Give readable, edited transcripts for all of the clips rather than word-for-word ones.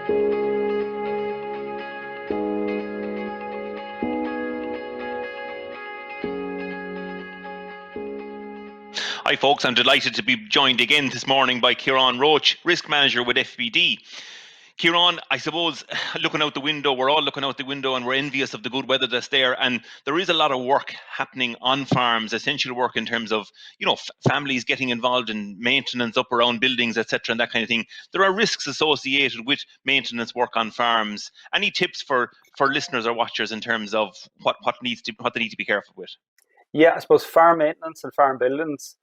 Hi folks, I'm delighted to be joined again this morning by Ciarán Roche, Risk Manager with FBD. Ciarán, I suppose looking out the window, we're all looking out the window and we're envious of the good weather that's there, and there is a lot of work happening on farms, essential work in terms of, families getting involved in maintenance up around buildings, etc., and that kind of thing. There are risks associated with maintenance work on farms. Any tips for listeners or watchers in terms of what they need to be careful with? Yeah, I suppose farm maintenance and farm buildings,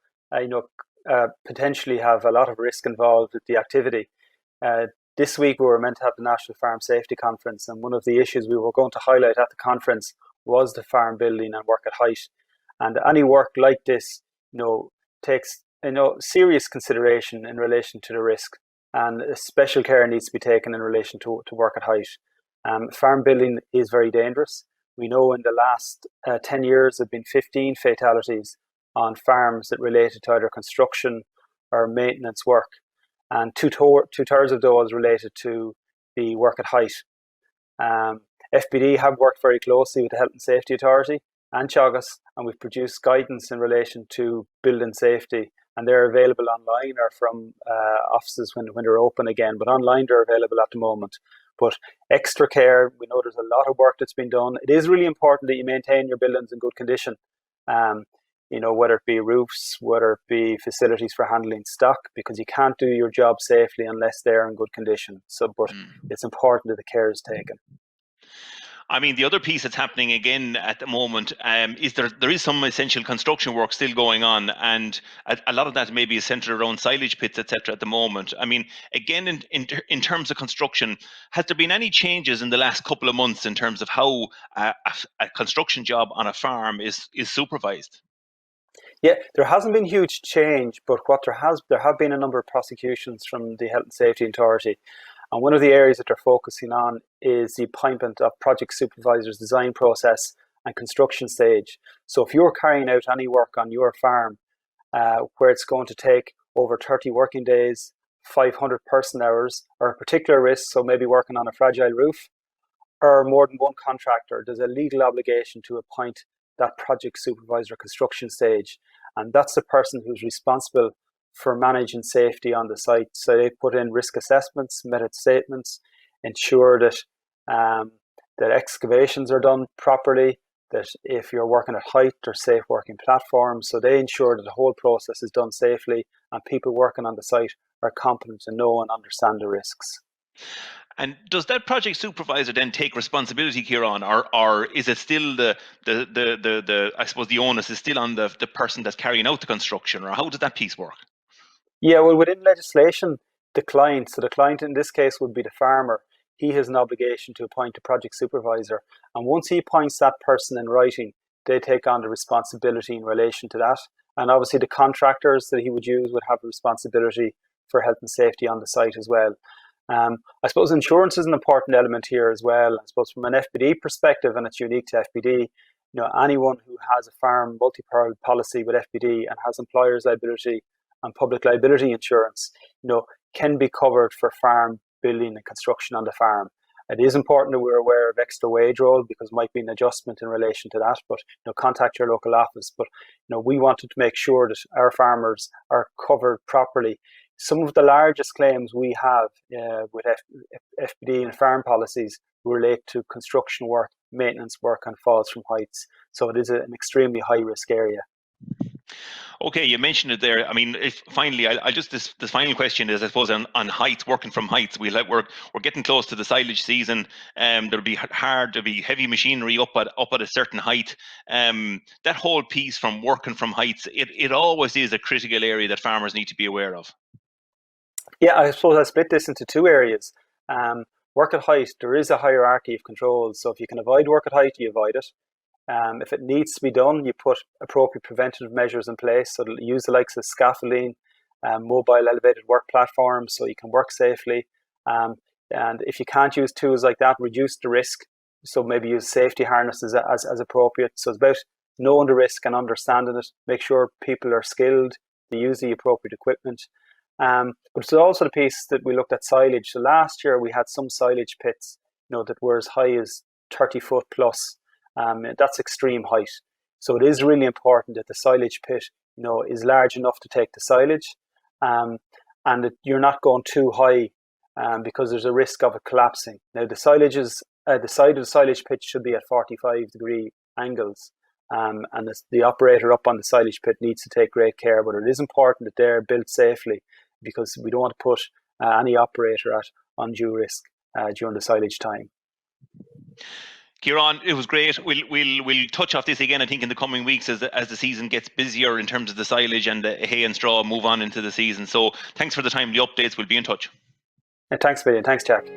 potentially have a lot of risk involved with the activity. This week we were meant to have the National Farm Safety Conference, and one of the issues we were going to highlight at the conference was the farm building and work at height. And any work like this, takes serious consideration in relation to the risk, and special care needs to be taken in relation to work at height. Farm building is very dangerous. We know in the last 10 years there have been 15 fatalities on farms that related to either construction or maintenance work, and two-thirds of those related to the work at height. FBD have worked very closely with the Health and Safety Authority and Teagasc, and we've produced guidance in relation to building safety, and they're available online or from offices when they're open again, but online they're available at the moment. But extra care, we know there's a lot of work that's been done. It is really important that you maintain your buildings in good condition, whether it be roofs, whether it be facilities for handling stock, because you can't do your job safely unless they're in good condition. But it's important that the care is taken. I mean, the other piece that's happening again at the moment is there is some essential construction work still going on, and a lot of that maybe is centered around silage pits, etc. at the moment. I mean, again, in terms of construction, has there been any changes in the last couple of months in terms of how a construction job on a farm is supervised? Yeah, there hasn't been huge change, but there have been a number of prosecutions from the Health and Safety Authority. And one of the areas that they're focusing on is the appointment of project supervisors, design process and construction stage. So if you're carrying out any work on your farm where it's going to take over 30 working days, 500 person hours, or a particular risk, so maybe working on a fragile roof, or more than one contractor, there's a legal obligation to appoint that project supervisor construction stage. And that's the person who's responsible for managing safety on the site. So they put in risk assessments, method statements, ensure that that excavations are done properly, that if you're working at height, there's safe working platforms. So they ensure that the whole process is done safely and people working on the site are competent to know and understand the risks. And does that project supervisor then take responsibility, Ciarán, or is it still the I suppose the onus is still on the person that's carrying out the construction, or how does that piece work? Yeah, well, within legislation, the client in this case would be the farmer. He has an obligation to appoint a project supervisor. And once he appoints that person in writing, they take on the responsibility in relation to that. And obviously the contractors that he would use would have a responsibility for health and safety on the site as well. I suppose insurance is an important element here as well. I suppose from an FBD perspective, and it's unique to FBD, anyone who has a farm multi-peril policy with FBD and has employer's liability and public liability insurance, can be covered for farm building and construction on the farm. It is important that we're aware of extra wage roll because there might be an adjustment in relation to that, but contact your local office. But we wanted to make sure that our farmers are covered properly. Some of the largest claims we have with FBD and farm policies relate to construction work, maintenance work and falls from heights. So it is an extremely high risk area. Okay, you mentioned it there. I mean, finally, this final question is, I suppose, on heights, working from heights. We're getting close to the silage season. There'll be heavy machinery up at a certain height. That whole piece from working from heights, it always is a critical area that farmers need to be aware of. Yeah, I suppose I split this into two areas. Work at height, there is a hierarchy of controls. So if you can avoid work at height, you avoid it. If it needs to be done, you put appropriate preventative measures in place. So use the likes of scaffolding, mobile elevated work platforms so you can work safely. And if you can't use tools like that, reduce the risk. So maybe use safety harnesses as appropriate. So it's about knowing the risk and understanding it. Make sure people are skilled, they use the appropriate equipment. But it's also the piece that we looked at silage. So last year we had some silage pits, that were as high as 30 foot plus. That's extreme height. So it is really important that the silage pit, is large enough to take the silage, and that you're not going too high, because there's a risk of it collapsing. Now the side of the silage pit should be at 45-degree angles, and the operator up on the silage pit needs to take great care. But it is important that they're built safely, because we don't want to put any operator at undue risk during the silage time. Ciarán, it was great. We'll touch off this again, I think, in the coming weeks as the season gets busier in terms of the silage and the hay and straw move on into the season. So thanks for the timely updates. We'll be in touch. Thanks, Billy. Thanks, Jack.